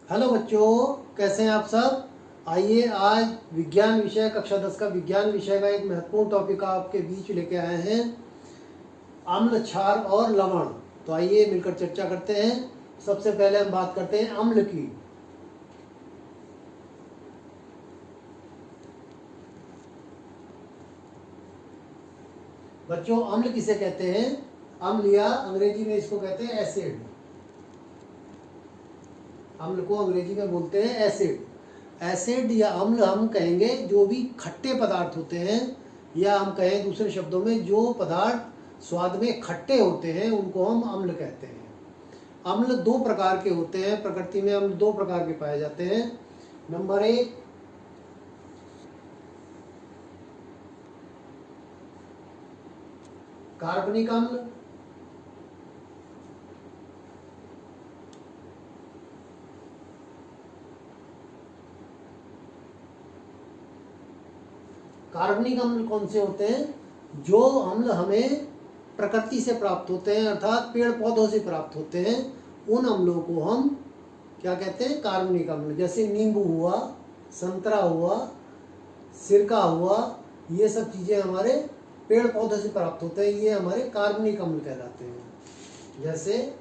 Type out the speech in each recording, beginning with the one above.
Hello बच्चों, कैसे हैं आप सब। आइए आज विज्ञान विषय कक्षा 10 का विज्ञान विषय का एक महत्वपूर्ण टॉपिक आपके बीच लेके आए हैं, अम्ल, क्षार और लवण। तो आइए मिलकर चर्चा करते हैं। सबसे पहले हम बात करते हैं अम्ल की। बच्चों, अम्ल किसे कहते हैं? अम्ल या अंग्रेजी में इसको कहते हैं एसिड। अम्ल को अंग्रेजी में बोलते हैं एसिड। एसिड या अम्ल हम कहेंगे जो भी खट्टे पदार्थ होते हैं, या हम कहें दूसरे शब्दों में जो पदार्थ स्वाद में खट्टे होते हैं उनको हम अम्ल कहते हैं। अम्ल दो प्रकार के होते हैं, प्रकृति में अम्ल दो प्रकार के पाए जाते हैं। नंबर एक, कार्बनिक अम्ल। कार्बनिक अम्ल कौन से होते हैं? जो अम्ल हमें प्रकृति से प्राप्त होते हैं, अर्थात पेड़ पौधों से प्राप्त होते हैं, उन अम्लों को हम क्या कहते हैं? कार्बनिक अम्ल। जैसे नींबू हुआ, संतरा हुआ, सिरका हुआ, ये सब चीज़ें हमारे पेड़ पौधों से प्राप्त होते हैं, ये हमारे कार्बनिक अम्ल कहलाते हैं। जैसे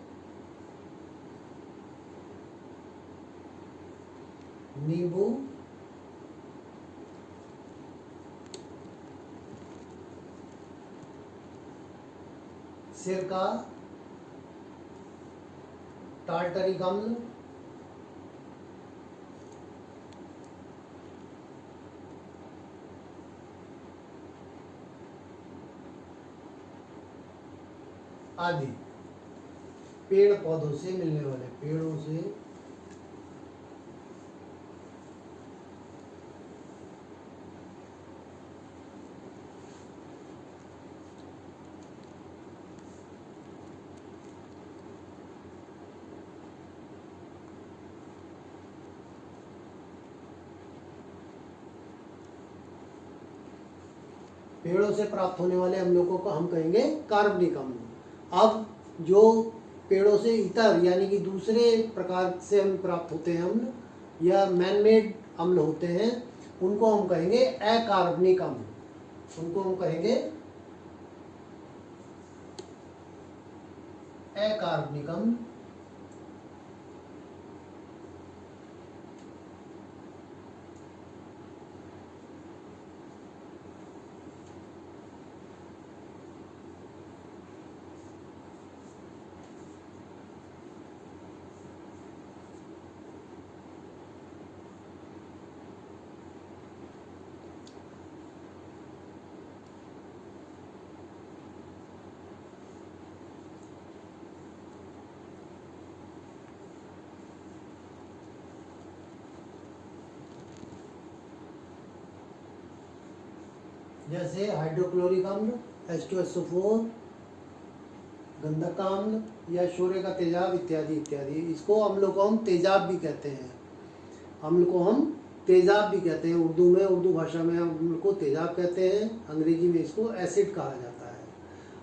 नींबू, सिरका, टार्टरिक अम्ल, आदि पेड़ पौधों से मिलने वाले, पेड़ों से पेड़ों से प्राप्त होने वाले अम्लों को हम कहेंगे कार्बनिक अम्ल। अब जो पेड़ों से इतर यानी कि दूसरे प्रकार से हम प्राप्त होते हैं अम्ल, या मैनमेड अम्ल होते हैं, उनको हम कहेंगे अकार्बनिक अम्ल। उनको हम कहेंगे अकार्बनिक अम्ल। जैसे हाइड्रोक्लोरिक अम्ल, H2SO4, गंधक का अम्ल या शोरे का तेजाब इत्यादि इत्यादि। इसको अम्लों को हम तेजाब भी कहते हैं। अम्ल को हम तेजाब भी कहते हैं। उर्दू में, उर्दू भाषा में अम्ल को तेजाब कहते हैं, अंग्रेजी में इसको एसिड कहा जाता है।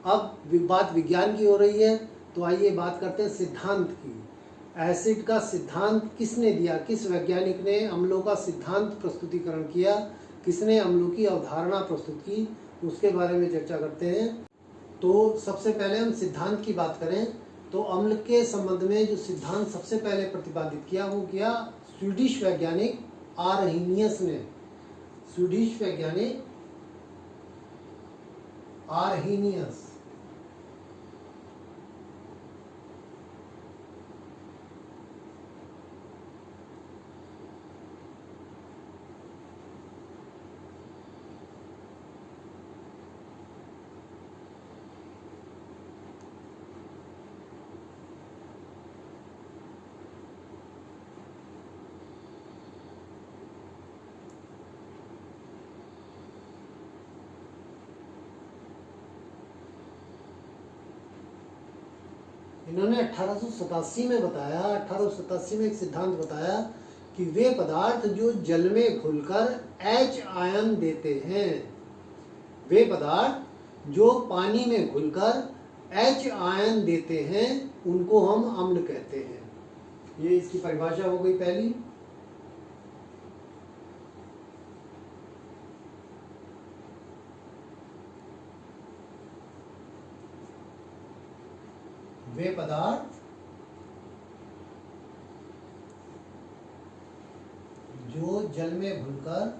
अब बात विज्ञान की हो रही है, तो आइए बात करते हैं सिद्धांत की। एसिड का सिद्धांत किसने दिया? किस वैज्ञानिक ने अम्लों का सिद्धांत प्रस्तुतिकरण किया? किसने अम्लों की अवधारणा प्रस्तुत की? उसके बारे में चर्चा करते हैं। तो सबसे पहले हम सिद्धांत की बात करें तो अम्ल के संबंध में जो सिद्धांत सबसे पहले प्रतिपादित किया वो किया स्वीडिश वैज्ञानिक आरहेनियस ने। स्वीडिश वैज्ञानिक आरहेनियस। इन्होंने 1887 में बताया, 1887 में एक सिद्धांत बताया कि वे पदार्थ जो जल में घुलकर H आयन देते हैं, वे पदार्थ जो पानी में घुलकर H आयन देते हैं, उनको हम अम्ल कहते हैं। ये इसकी परिभाषा हो गई पहली। वे पदार्थ जो जल में घुलकर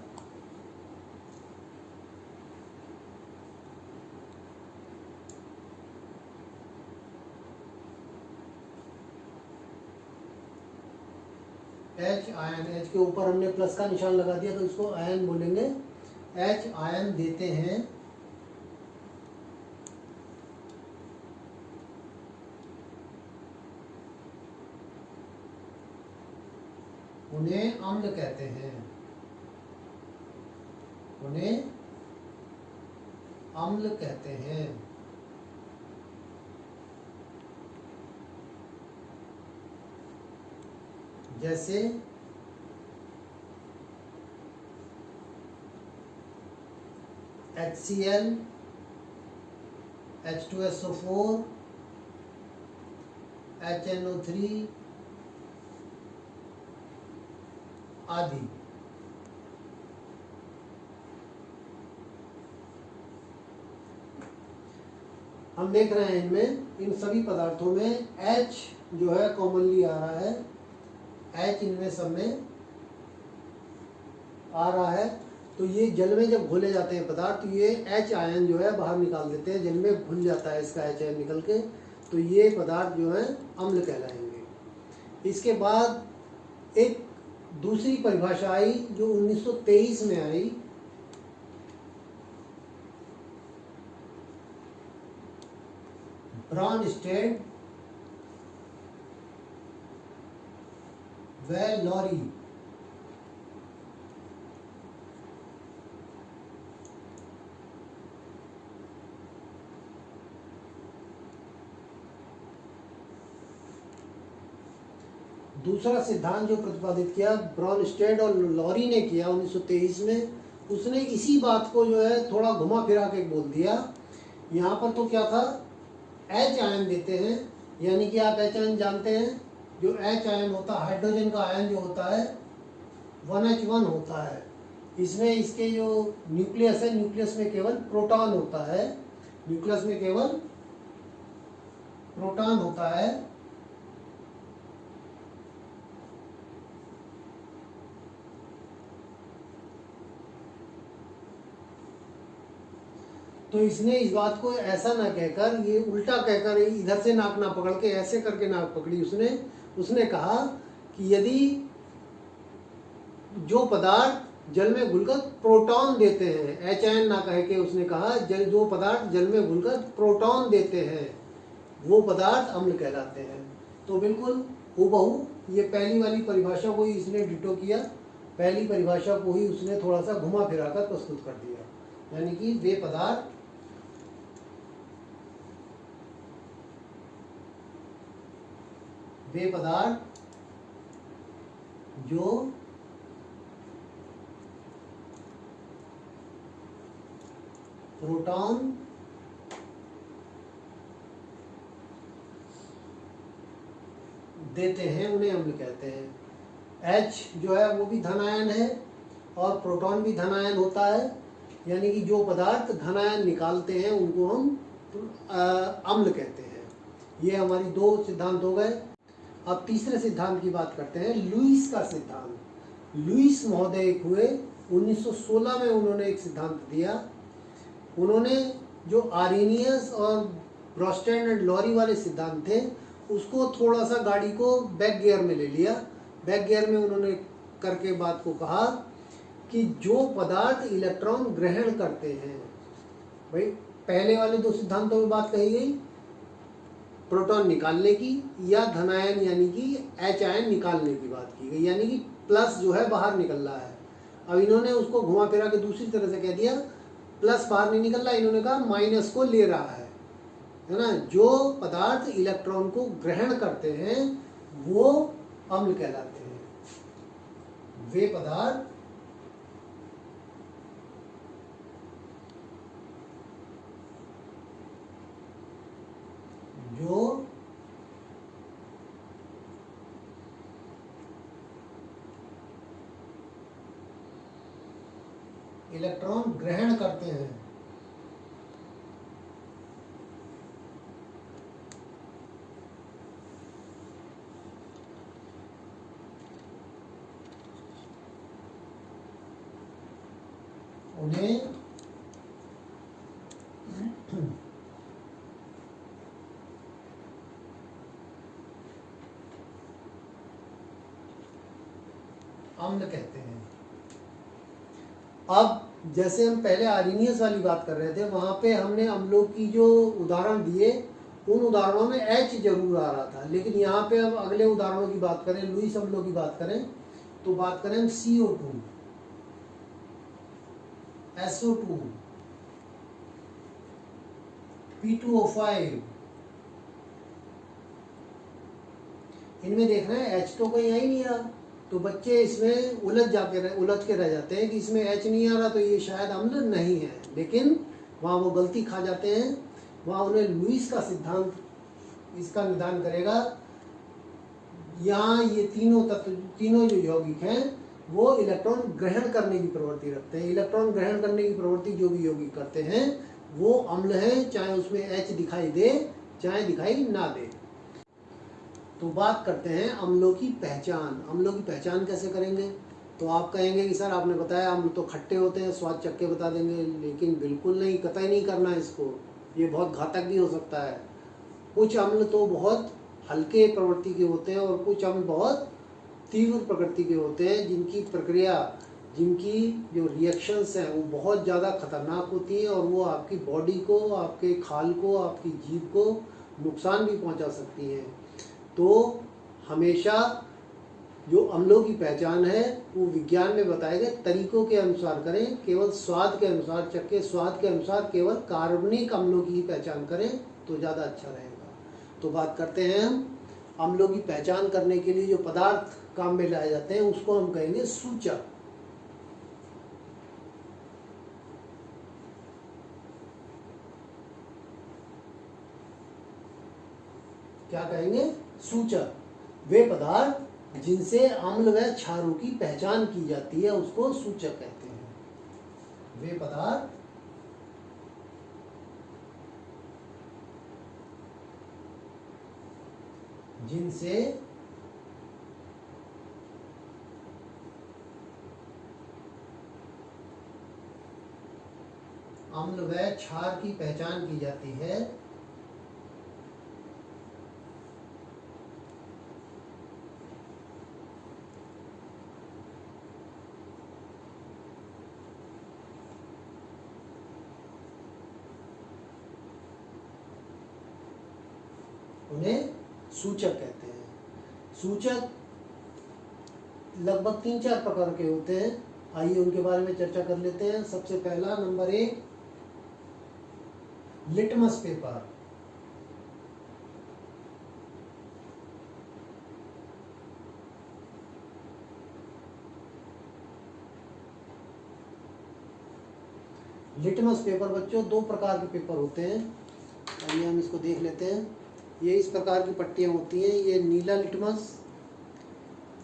H आयन, H के ऊपर हमने प्लस का निशान लगा दिया तो इसको आयन बोलेंगे, H आयन देते हैं उन्हें अम्ल कहते हैं, उन्हें अम्ल कहते हैं। जैसे HCl, H2SO4, HNO3 आदि। हम देख रहे हैं इनमें, इन सभी पदार्थों में H जो है कॉमनली आ रहा है, H इनमें सब में आ रहा है। तो ये जल में जब घुले जाते हैं पदार्थ, तो ये H आयन जो है बाहर निकाल देते हैं, जल में घुल जाता है इसका H आयन निकल के, तो ये पदार्थ जो है अम्ल कहलाएंगे। इसके बाद एक दूसरी परिभाषा आई जो 1923 में आई, ब्रॉनस्टेड व लॉरी। दूसरा सिद्धांत जो प्रतिपादित किया ब्रॉनस्टेड और लॉरी ने किया 1923 में, उसने इसी बात को जो है थोड़ा घुमा फिरा के बोल दिया। यहाँ पर तो क्या था, H आयन देते हैं, यानी कि आप H आयन जानते हैं, जो H आयन होता है, हाइड्रोजन का आयन जो होता है 1H1 होता है। इसमें इसके जो न्यूक्लियस है, न्यूक्लियस में केवल प्रोटॉन होता है, न्यूक्लियस में केवल प्रोटॉन होता है। तो इसने इस बात को ऐसा ना कहकर, ये उल्टा कहकर, इधर से नाक ना पकड़ के ऐसे करके नाक पकड़ी उसने कहा कि यदि जो पदार्थ जल में घुलकर प्रोटॉन देते हैं, H आयन ना कह के उसने कहा जो पदार्थ जल में घुलकर प्रोटॉन देते हैं वो पदार्थ अम्ल कहलाते हैं। तो बिल्कुल हूबहू ये पहली वाली परिभाषा को ही इसने डिटो किया, पहली परिभाषा को ही उसने थोड़ा सा घुमा फिरा कर प्रस्तुत कर दिया, यानी कि वे पदार्थ जो प्रोटॉन देते हैं उन्हें अम्ल कहते हैं। H जो है वो भी धनायन है और प्रोटॉन भी धनायन होता है, यानी कि जो पदार्थ धनायन निकालते हैं उनको हम अम्ल कहते हैं। ये हमारी दो सिद्धांत हो गए। अब तीसरे सिद्धांत की बात करते हैं, लुईस का सिद्धांत। लुईस महोदय एक हुए 1916 में, उन्होंने एक सिद्धांत दिया। उन्होंने जो आर्रेनियस और ब्रॉनस्टेड एंड लॉरी वाले सिद्धांत थे उसको थोड़ा सा गाड़ी को बैक गियर में ले लिया। बैक गियर में उन्होंने करके बात को कहा कि जो पदार्थ इलेक्ट्रॉन ग्रहण करते हैं, भाई पहले वाले दो सिद्धांतों में बात कही गई प्रोटॉन निकालने की या धनायन यानी कि H आयन निकालने की बात की गई, यानी कि प्लस जो है बाहर निकल रहा है। अब इन्होंने उसको घुमा फिरा के दूसरी तरह से कह दिया, प्लस बाहर नहीं निकल रहा, इन्होंने कहा माइनस को ले रहा है ना। जो पदार्थ इलेक्ट्रॉन को ग्रहण करते हैं वो अम्ल कहलाते हैं। वे पदार्थ जो इलेक्ट्रॉन ग्रहण करते हैं। उन्हें अम्ल कहते हैं। अब जैसे हम पहले आर्हेनियस वाली बात कर रहे थे, वहां पे हमने अम्लों की जो उदाहरण दिए, उन उदाहरणों में H जरूर आ रहा था, लेकिन यहाँ पे अब अगले उदाहरणों की बात करें, लुईस अम्लों की बात करें, तो बात करें हम CO2, SO2, P2O5, इनमें देख रहे हैं H तो कहीं आ ही नहीं रहा, तो बच्चे इसमें उलझ के रह जाते हैं कि इसमें H नहीं आ रहा तो ये शायद अम्ल नहीं है, लेकिन वहाँ वो गलती खा जाते हैं। वहाँ उन्हें लुईस का सिद्धांत इसका निदान करेगा। यहाँ ये तीनों जो यौगिक हैं वो इलेक्ट्रॉन ग्रहण करने की प्रवृत्ति रखते हैं। इलेक्ट्रॉन ग्रहण करने की प्रवृत्ति जो भी यौगिक करते हैं वो अम्ल है, चाहे उसमें H दिखाई दे चाहे दिखाई ना दे। तो बात करते हैं अम्लों की पहचान। अम्लों की पहचान कैसे करेंगे? तो आप कहेंगे कि सर आपने बताया अम्ल तो खट्टे होते हैं, स्वाद चख के बता देंगे, लेकिन बिल्कुल नहीं, कतई नहीं करना इसको, ये बहुत घातक भी हो सकता है। कुछ अम्ल तो बहुत हल्के प्रवृत्ति के होते हैं और कुछ अम्ल बहुत तीव्र प्रकृति के होते हैं, जिनकी प्रक्रिया, जिनकी जो रिएक्शंस हैं वो बहुत ज़्यादा खतरनाक होती हैं और वो आपकी बॉडी को, आपके खाल को, आपकी जीभ को नुकसान भी पहुंचा सकती हैं। तो हमेशा जो अम्लों की पहचान है वो विज्ञान में बताए गए तरीकों के अनुसार करें, केवल स्वाद के अनुसार, चखे स्वाद के अनुसार केवल कार्बनिक अम्लों की ही पहचान करें तो ज़्यादा अच्छा रहेगा। तो बात करते हैं हम अम्लों की पहचान करने के लिए जो पदार्थ काम में लाए जाते हैं उसको हम कहेंगे सूचक। क्या कहेंगे? सूचक। वे पदार्थ जिनसे अम्ल व क्षारों की पहचान की जाती है उसको सूचक कहते हैं। वे पदार्थ जिनसे अम्ल व क्षार की पहचान की जाती है उन्हें सूचक कहते हैं। सूचक लगभग 3-4 प्रकार के होते हैं, आइए उनके बारे में चर्चा कर लेते हैं। सबसे पहला number 1 litmus paper. Litmus paper बच्चों 2 प्रकार के पेपर होते हैं, आइए हम इसको देख लेते हैं। ये इस प्रकार की पट्टियाँ होती हैं, ये नीला लिटमस,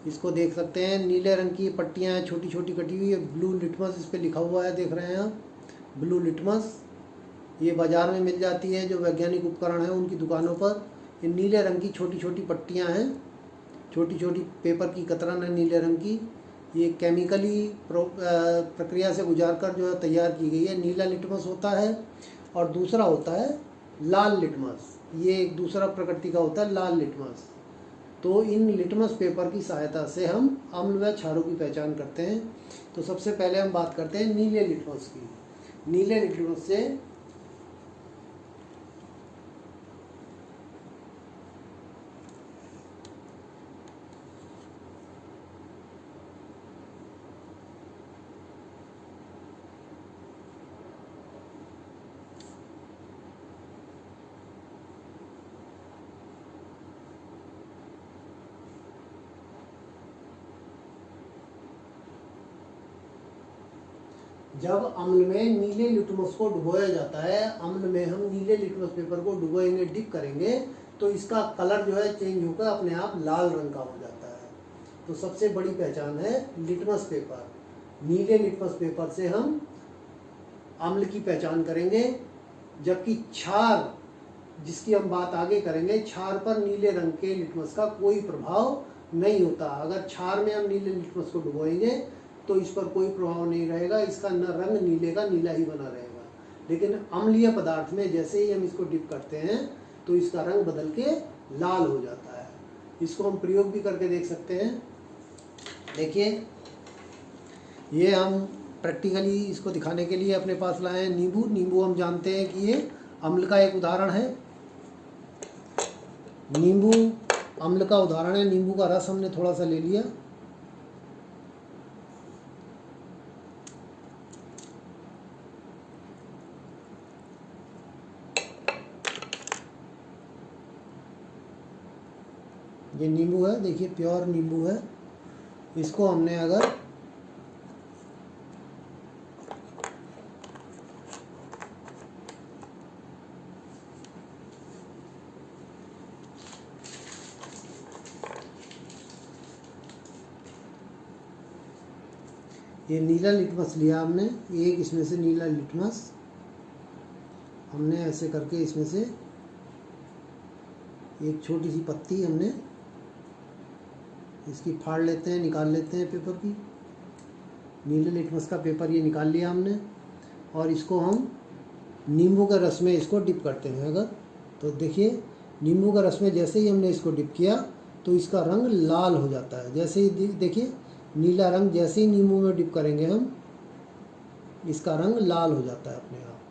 इसको देख सकते हैं, नीले रंग की पट्टियाँ हैं छोटी छोटी कटी हुई है। ब्लू लिटमस इस पे लिखा हुआ है, देख रहे हैं आप, ब्लू लिटमस। ये बाज़ार में मिल जाती है, जो वैज्ञानिक उपकरण है उनकी दुकानों पर। ये नीले रंग की छोटी छोटी पट्टियाँ हैं, छोटी छोटी पेपर की कतरन है नीले रंग की। ये केमिकली प्रक्रिया से गुजार कर जो है तैयार की गई है। नीला लिटमस होता है और दूसरा होता है लाल लिटमस। ये एक दूसरा प्रकृति का होता है लाल लिटमस। तो इन लिटमस पेपर की सहायता से हम अम्ल व क्षारों की पहचान करते हैं। तो सबसे पहले हम बात करते हैं नीले लिटमस की। नीले लिटमस से जब अम्ल में नीले लिटमस को डुबोया जाता है, अम्ल में हम नीले लिटमस पेपर को डुबोएंगे, डिप करेंगे, तो इसका कलर जो है चेंज होकर अपने आप लाल रंग का हो जाता है। तो सबसे बड़ी पहचान है लिटमस पेपर। नीले लिटमस पेपर से हम अम्ल की पहचान करेंगे, जबकि क्षार, जिसकी हम बात आगे करेंगे, क्षार पर नीले रंग के लिटमस का कोई प्रभाव नहीं होता। अगर क्षार में हम नीले लिटमस को डुबोएंगे तो इस पर कोई प्रभाव नहीं रहेगा, इसका न रंग नीले का नीला ही बना रहेगा। लेकिन अम्लीय पदार्थ में जैसे ही हम इसको डिप करते हैं तो इसका रंग बदल के लाल हो जाता है। इसको हम प्रयोग भी करके देख सकते हैं। देखिए, ये हम प्रैक्टिकली इसको दिखाने के लिए अपने पास लाए हैं नींबू। नींबू हम जानते हैं कि ये अम्ल का एक उदाहरण है। नींबू अम्ल का उदाहरण है। नींबू का रस हमने थोड़ा सा ले लिया, ये नींबू है, देखिए प्योर नींबू है। इसको हमने अगर ये नीला लिटमस लिया हमने, एक इसमें से नीला लिटमस हमने ऐसे करके इसमें से एक छोटी सी पत्ती हमने इसकी फाड़ लेते हैं, निकाल लेते हैं पेपर की। नीले लिटमस का पेपर ये निकाल लिया हमने, और इसको हम नींबू के रस में इसको डिप करते हैं। अगर तो देखिए, नींबू के रस में जैसे ही हमने इसको डिप किया तो इसका रंग लाल हो जाता है। जैसे ही देखिए नीला रंग, जैसे ही नींबू में डिप करेंगे हम, इसका रंग लाल हो जाता है अपने आप।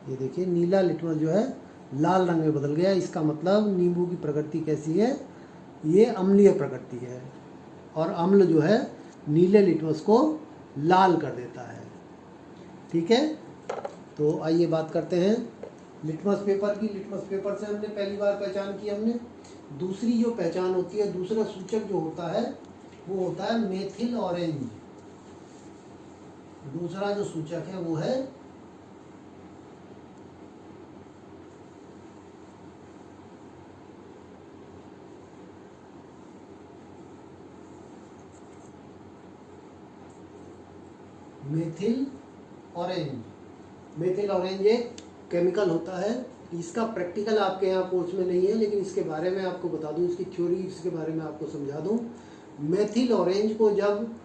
ये देखिए नीला लिटमस जो है लाल रंग में बदल गया। इसका मतलब नींबू की प्रकृति कैसी है, ये अम्लीय प्रकृति है, और अम्ल जो है नीले लिटमस को लाल कर देता है। ठीक है, तो आइए बात करते हैं लिटमस पेपर की। लिटमस पेपर से हमने पहली बार पहचान की हमने। दूसरी जो पहचान होती है, दूसरा सूचक जो होता है वो होता है मेथिल ऑरेंज। दूसरा जो सूचक है वो है मेथिल ऑरेंज। मेथिल ऑरेंज एक केमिकल होता है। इसका प्रैक्टिकल आपके यहाँ कोर्स में नहीं है, लेकिन इसके बारे में आपको बता दूं, इसकी थ्योरी इसके बारे में आपको समझा दूं। मेथिल ऑरेंज को जब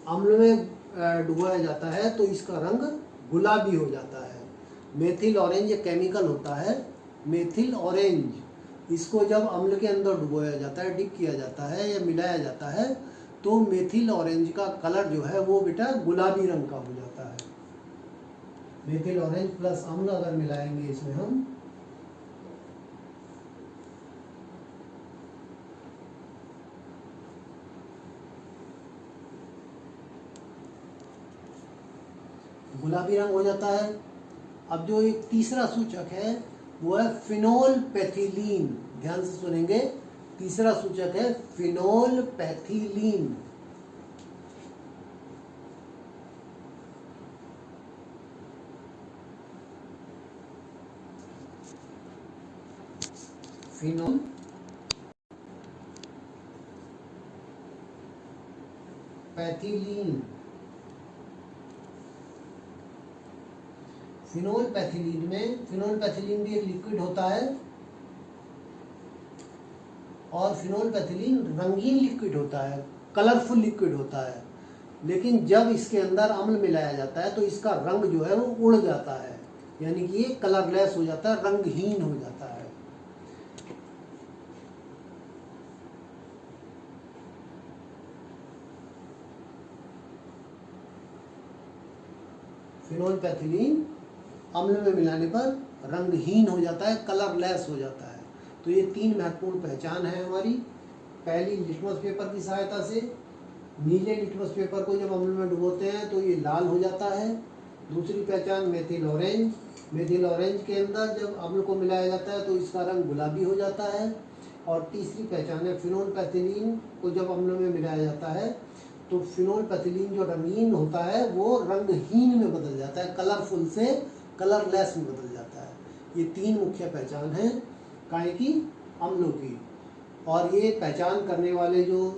अम्ल में डुबोया जाता है तो इसका रंग गुलाबी हो जाता है। मेथिल ऑरेंज एक केमिकल होता है, मेथिल ऑरेंज। इसको जब अम्ल के अंदर डुबोया जाता है, डिप किया जाता है या मिलाया जाता है, तो मेथिल ऑरेंज का कलर जो है वो बेटा गुलाबी रंग का हो जाता है। मेथिल ऑरेंज प्लस अम्ल अगर मिलाएंगे इसमें हम, गुलाबी रंग हो जाता है। अब जो एक तीसरा सूचक है वो है फिनोल पैथिलीन। ध्यान से सुनेंगे, तीसरा सूचक है फिनोल पैथिलीन। फिनोल पैथिलीन। फिनोल पैथिलीन में, फिनोल पैथिलीन भी एक लिक्विड होता है, और फिनोल पैथिलीन रंगीन लिक्विड होता है, कलरफुल लिक्विड होता है। लेकिन जब इसके अंदर अम्ल मिलाया जाता है तो इसका रंग जो है वो उड़ जाता है, यानी कि ये कलरलेस हो जाता है, रंगहीन हो जाता है। फिनोल पैथिलीन अम्ल में मिलाने पर रंगहीन हो जाता है, कलरलेस हो जाता है। तो ये तीन महत्वपूर्ण पहचान है हमारी। पहली, लिटमस पेपर की सहायता से नीले लिटमस पेपर को जब अम्ल में डुबोते हैं तो ये लाल हो जाता है। दूसरी पहचान मेथिल ऑरेंज। मेथिल ऑरेंज के अंदर जब अम्ल को मिलाया जाता है तो इसका रंग गुलाबी हो जाता है। और तीसरी पहचान है फिनोल पैथिलीन को जब अम्ल में मिलाया जाता है तो फिनोल पैथिलीन जो रंगीन होता है वो रंगहीन में बदल जाता है, कलरफुल से कलरलेस में बदल जाता है। ये तीन मुख्य पहचान है काहे की, अम्लों की। और ये पहचान करने वाले जो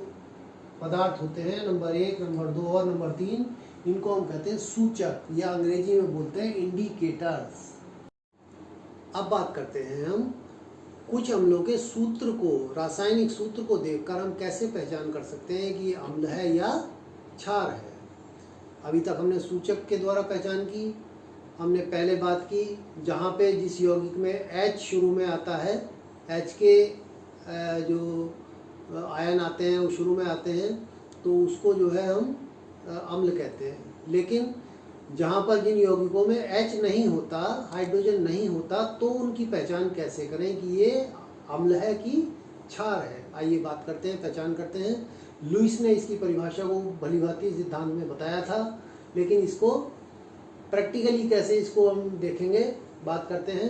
पदार्थ होते हैं, नंबर 1, नंबर 2 और नंबर 3, इनको हम कहते हैं सूचक, या अंग्रेजी में बोलते हैं इंडिकेटर्स। अब बात करते हैं हम कुछ अम्लों के सूत्र को, रासायनिक सूत्र को देखकर हम कैसे पहचान कर सकते हैं कि ये अम्ल है या क्षार है। अभी तक हमने सूचक के द्वारा पहचान की। हमने पहले बात की जहाँ पे जिस यौगिक में H शुरू में आता है, H के जो आयन आते हैं वो शुरू में आते हैं, तो उसको जो है हम अम्ल कहते हैं। लेकिन जहाँ पर जिन यौगिकों में H नहीं होता, हाइड्रोजन नहीं होता, तो उनकी पहचान कैसे करें कि ये अम्ल है कि क्षार है। आइए बात करते हैं, पहचान करते हैं। लुईस ने इसकी परिभाषा को भलीभांति सिद्धांत में बताया था, लेकिन इसको प्रैक्टिकली कैसे इसको हम देखेंगे, बात करते हैं।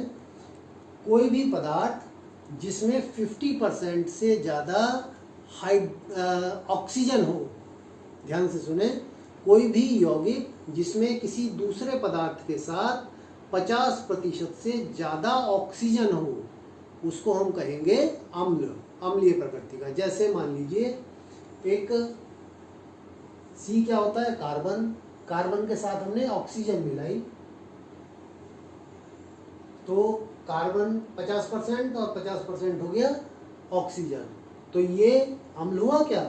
कोई भी पदार्थ जिसमें 50% से ज़्यादा ऑक्सीजन हो, ध्यान से सुने, कोई भी यौगिक जिसमें किसी दूसरे पदार्थ के साथ 50% से ज़्यादा ऑक्सीजन हो, उसको हम कहेंगे अम्ल, अम्लीय प्रकृति का। जैसे मान लीजिए एक C क्या होता है, कार्बन, कार्बन के साथ हमने ऑक्सीजन मिलाई, तो कार्बन 50% और 50% हो गया ऑक्सीजन, तो ये अम्ल हुआ क्या,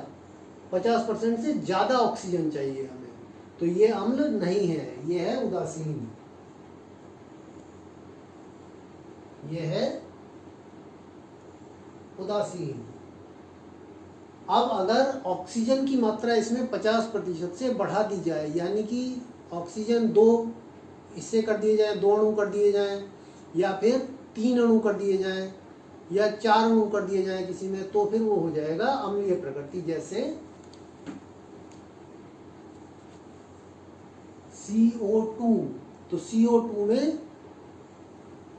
50% से ज़्यादा ऑक्सीजन चाहिए हमें, तो ये अम्ल नहीं है, ये है उदासीन, ये है उदासीन। अब अगर ऑक्सीजन की मात्रा इसमें 50% से बढ़ा दी जाए, यानी कि ऑक्सीजन 2 इससे कर दिए जाए, 2 अणु कर दिए जाएं, या फिर 3 अणु कर दिए जाएं, या 4 अणु कर दिए जाएं किसी में, तो फिर वो हो जाएगा अम्लीय प्रकृति। जैसे CO2, तो CO2 में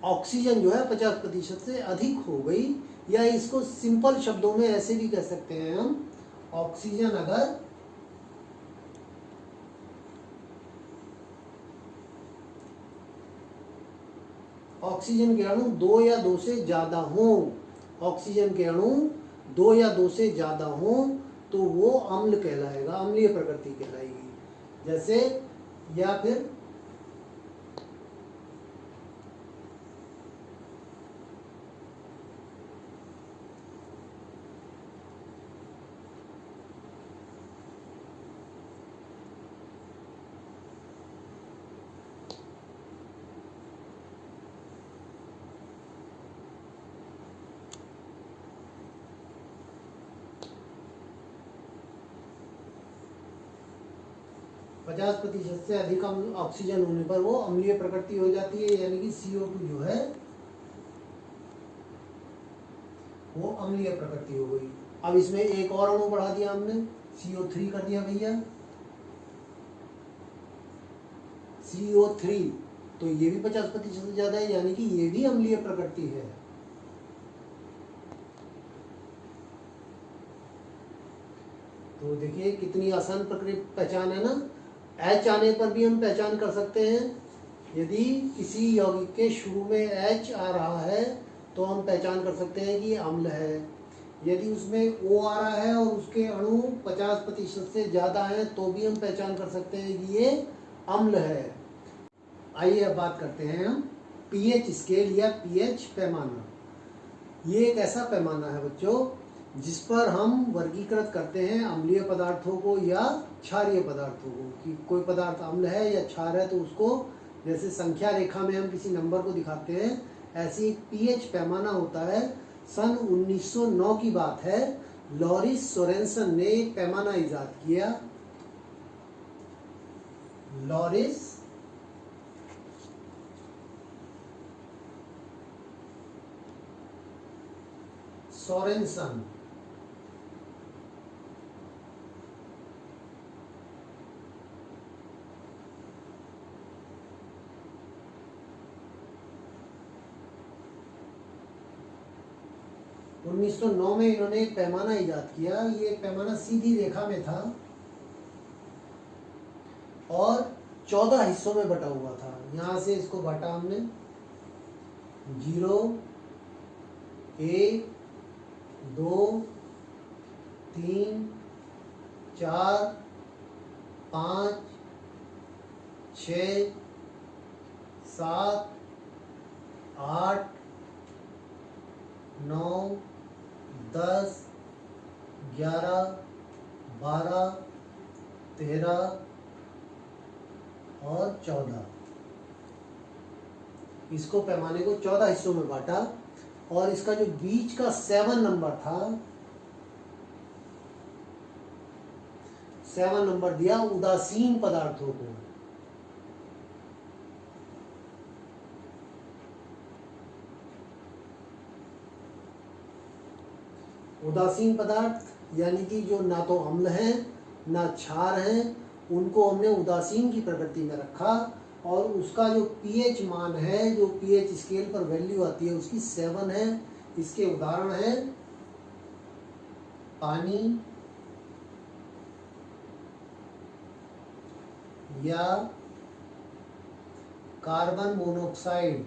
ऑक्सीजन जो है 50% से अधिक हो गई, या इसको सिंपल शब्दों में ऐसे भी कह सकते हैं हम, ऑक्सीजन अगर ऑक्सीजन के अणु 2 या 2 से ज़्यादा हों, ऑक्सीजन के अणु 2 या 2 से ज़्यादा हों, तो वो अम्ल कहलाएगा, अम्लीय प्रकृति कहलाएगी। जैसे, या फिर पचास प्रतिशत से अधिक ऑक्सीजन होने पर वो अम्लीय प्रकृति हो जाती है, यानी कि CO2 जो है वो अम्लीय प्रकृति हो गई। अब इसमें एक और अणु बढ़ा दिया हमने, CO3 कर दिया भैया, CO3, तो ये भी 50% से ज्यादा है, यानी कि ये भी अम्लीय प्रकृति है। तो देखिए कितनी आसान पहचान है ना। H आने पर भी हम पहचान कर सकते हैं। यदि किसी यौगिक के शुरू में H आ रहा है तो हम पहचान कर सकते हैं कि ये अम्ल है। यदि उसमें O आ रहा है और उसके अणु 50% से ज़्यादा हैं तो भी हम पहचान कर सकते हैं कि ये अम्ल है। आइए अब बात करते हैं हम pH स्केल या pH पैमाना। ये एक ऐसा पैमाना है बच्चों जिस पर हम वर्गीकृत करते हैं अम्लीय पदार्थों को या क्षारीय पदार्थों को, कि कोई पदार्थ अम्ल है या क्षार है, तो उसको जैसे संख्या रेखा में हम किसी नंबर को दिखाते हैं, ऐसे एक pH पैमाना होता है। सन 1909 की बात है, लॉरिस सोरेनसन ने एक पैमाना इजाद किया। लॉरिस सोरेनसन, उन्नीस 1909 में इन्होंने एक पैमाना इजाद किया। ये पैमाना सीधी रेखा में था और 14 हिस्सों में बटा हुआ था। यहाँ से इसको बांटा हमने, 0, 1, 2, 3, 4, 5, 6, 7, 8, 9, 10, 11, 12, 13 और 14। इसको पैमाने को 14 हिस्सों में बांटा और इसका जो बीच का 7 नंबर था, 7 नंबर दिया उदासीन पदार्थों को। उदासीन पदार्थ यानी कि जो ना तो अम्ल हैं ना क्षार हैं, उनको हमने उदासीन की प्रकृति में रखा और उसका जो पीएच मान है, जो पीएच स्केल पर वैल्यू आती है उसकी 7 है। इसके उदाहरण है पानी या कार्बन मोनोऑक्साइड,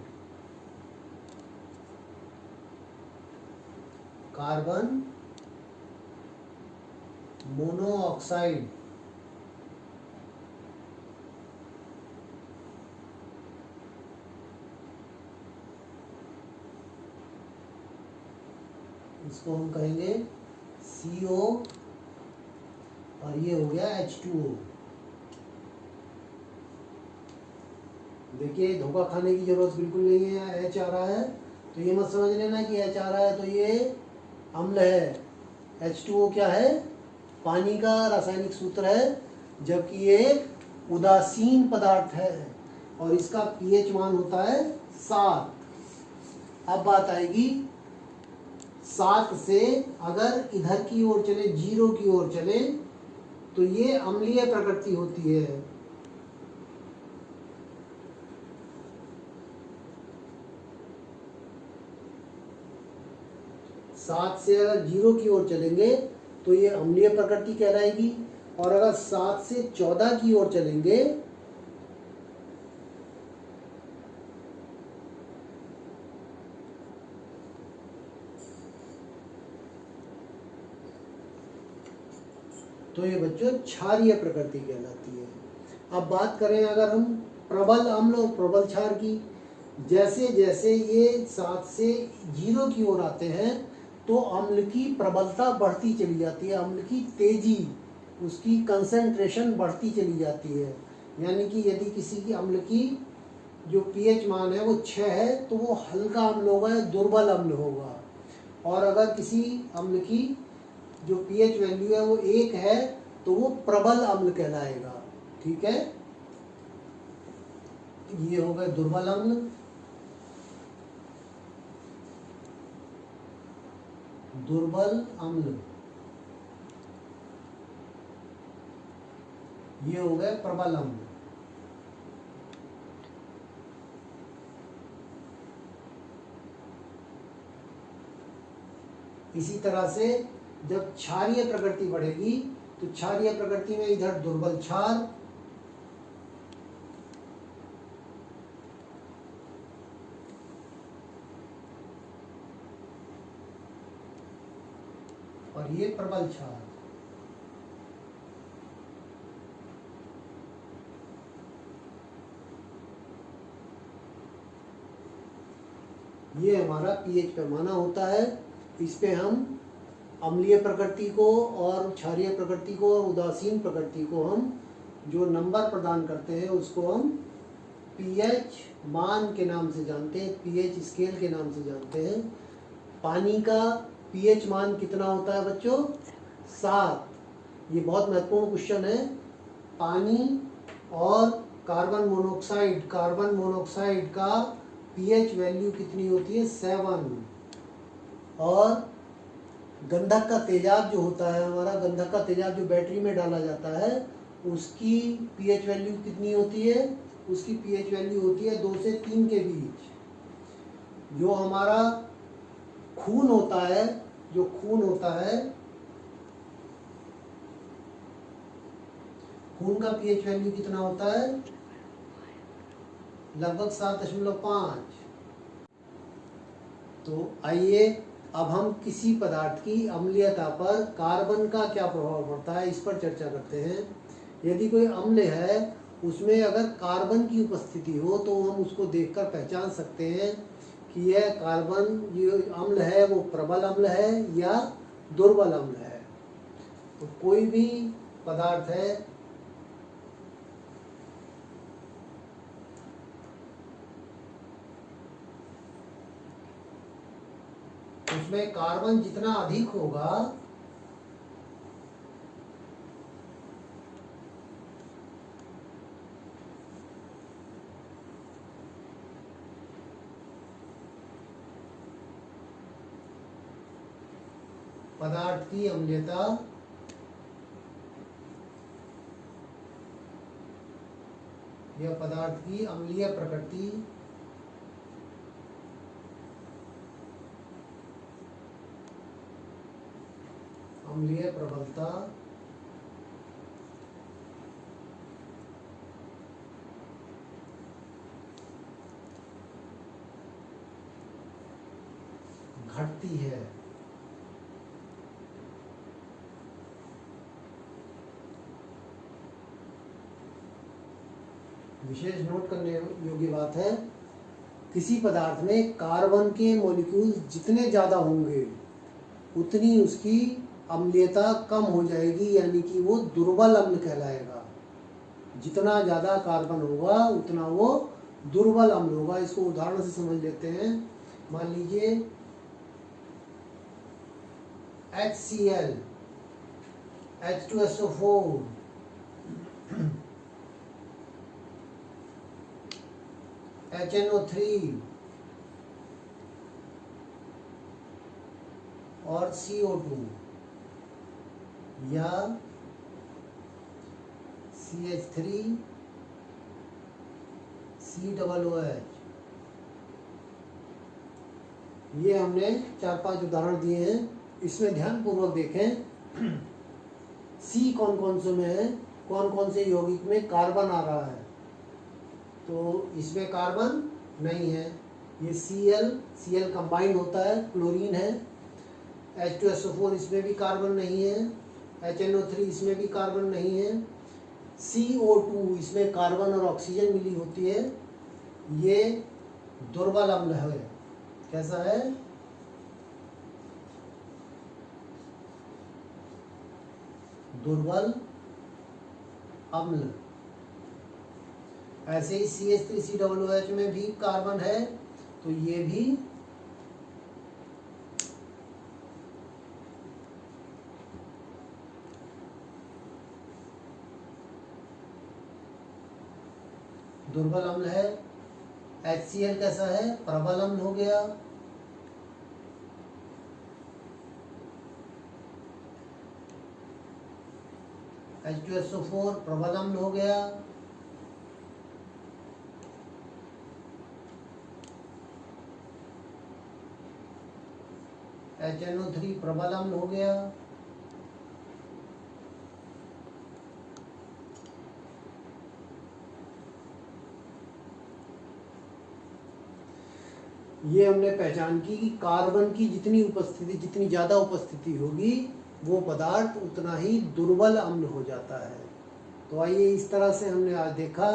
कार्बन मोनोऑक्साइड, इसको हम कहेंगे CO और ये हो गया H2O। देखिए धोखा खाने की जरूरत बिल्कुल नहीं है। H आ रहा है तो ये मत समझ लेना कि H आ रहा है तो ये अम्ल है। H2O क्या है? पानी का रासायनिक सूत्र है, जबकि ये एक उदासीन पदार्थ है और इसका पीएच मान होता है 7। अब बात आएगी 7 से अगर इधर की ओर चले, 0 की ओर चले, तो ये अम्लीय प्रकृति होती है। सात से अगर 0 की ओर चलेंगे तो ये अम्लीय प्रकृति कहलाएगी और अगर 7 से 14 की ओर चलेंगे तो ये बच्चों क्षारीय प्रकृति कहलाती है। अब बात करें अगर हम प्रबल अम्ल और प्रबल क्षार की, जैसे जैसे ये 7 से 0 की ओर आते हैं तो अम्ल की प्रबलता बढ़ती चली जाती है, अम्ल की तेजी, उसकी कंसंट्रेशन बढ़ती चली जाती है। यानी कि यदि किसी की अम्ल की जो पीएच मान है वो 6 है तो वो हल्का अम्ल होगा, दुर्बल अम्ल होगा। और अगर किसी अम्ल की जो पीएच वैल्यू है वो 1 है तो वो प्रबल अम्ल कहलाएगा। ठीक है, ये हो गए दुर्बल अम्ल। दुर्बल अम्ल ये हो गए प्रबल अम्ल। इसी तरह से जब क्षारीय प्रकृति बढ़ेगी तो क्षारीय प्रकृति में इधर दुर्बल क्षार और ये प्रबल क्षार। ये हमारा पीएच पैमाना होता है। इस पे हम अम्लीय प्रकृति को और क्षारीय प्रकृति को और उदासीन प्रकृति को हम जो नंबर प्रदान करते हैं उसको हम पीएच मान के नाम से जानते हैं, पीएच स्केल के नाम से जानते हैं। पानी का पीएच मान कितना होता है बच्चों? 7। ये बहुत महत्वपूर्ण क्वेश्चन है। पानी और कार्बन मोनोऑक्साइड का पीएच वैल्यू कितनी होती है? 7। और गंधक का तेजाब जो होता है हमारा, गंधक का तेजाब जो बैटरी में डाला जाता है उसकी पीएच वैल्यू कितनी होती है? उसकी पीएच वैल्यू होती है 2 से 3 के बीच। जो हमारा खून होता है, खून का पीएच वैल्यू कितना होता है? लगभग 7.5। तो आइए अब हम किसी पदार्थ की अम्लीयता पर कार्बन का क्या प्रभाव पड़ता है इस पर चर्चा करते हैं। यदि कोई अम्ल है उसमें अगर कार्बन की उपस्थिति हो तो हम उसको देखकर पहचान सकते हैं कि यह कार्बन जो अम्ल है वो प्रबल अम्ल है या दुर्बल अम्ल है। तो कोई भी पदार्थ है उसमें कार्बन जितना अधिक होगा पदार्थ की अम्लीयता या पदार्थ की अम्लीय प्रकृति अम्लीय प्रबलता घटती है। विशेष नोट करने योग्य बात है, किसी पदार्थ में कार्बन के मॉलिक्यूल्स जितने ज़्यादा होंगे उतनी उसकी अम्लीयता कम हो जाएगी, यानी कि वो दुर्बल अम्ल कहलाएगा। जितना ज़्यादा कार्बन होगा उतना वो दुर्बल अम्ल होगा। इसको उदाहरण से समझ लेते हैं। मान लीजिए HCl, H2SO4, HNO3 और CO2 या CH3 COOH। ये हमने 4-5 उदाहरण दिए हैं। इसमें ध्यान पूर्वक देखें सी कौन कौन से में है, कौन कौन से यौगिक में कार्बन आ रहा है। तो इसमें कार्बन नहीं है। ये Cl कंबाइंड होता है, क्लोरीन है। H2SO4 इसमें भी कार्बन नहीं है। HNO3 इसमें भी कार्बन नहीं है। CO2 इसमें कार्बन और ऑक्सीजन मिली होती है। ये दुर्बल अम्ल है। कैसा है? दुर्बल अम्ल। ऐसे ही CH3COOH में भी कार्बन है, तो ये भी दुर्बल अम्ल है। HCl कैसा है? प्रबल अम्ल हो गया। H2SO4 प्रबल अम्ल हो गया। HNO3 प्रबल अम्ल हो गया। ये हमने पहचान की कि कार्बन की जितनी ज़्यादा उपस्थिति होगी वो पदार्थ उतना ही दुर्बल अम्ल हो जाता है। तो आइए, इस तरह से हमने आज देखा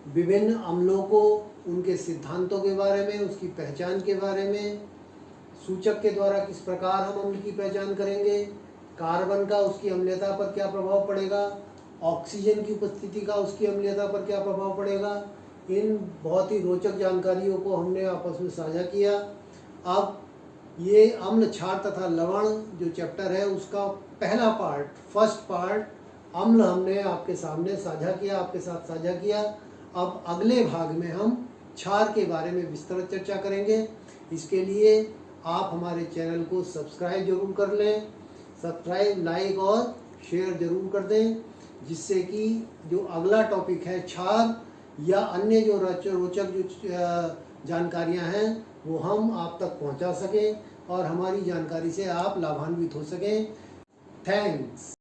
विभिन्न अम्लों को, उनके सिद्धांतों के बारे में, उसकी पहचान के बारे में, सूचक के द्वारा किस प्रकार हम अम्ल की पहचान करेंगे, कार्बन का उसकी अम्लीयता पर क्या प्रभाव पड़ेगा, ऑक्सीजन की उपस्थिति का उसकी अम्लीयता पर क्या प्रभाव पड़ेगा। इन बहुत ही रोचक जानकारियों को हमने आपस में साझा किया। अब ये अम्ल, क्षार तथा लवण जो चैप्टर है उसका पहला पार्ट, फर्स्ट पार्ट अम्ल हमने आपके सामने साझा किया, आपके साथ साझा किया। अब अगले भाग में हम क्षार के बारे में विस्तृत चर्चा करेंगे। इसके लिए आप हमारे चैनल को सब्सक्राइब जरूर कर लें। सब्सक्राइब, लाइक और शेयर जरूर कर दें, जिससे कि जो अगला टॉपिक है क्षार या अन्य जो रोचक जो जानकारियां हैं वो हम आप तक पहुंचा सकें और हमारी जानकारी से आप लाभान्वित हो सकें। थैंक्स।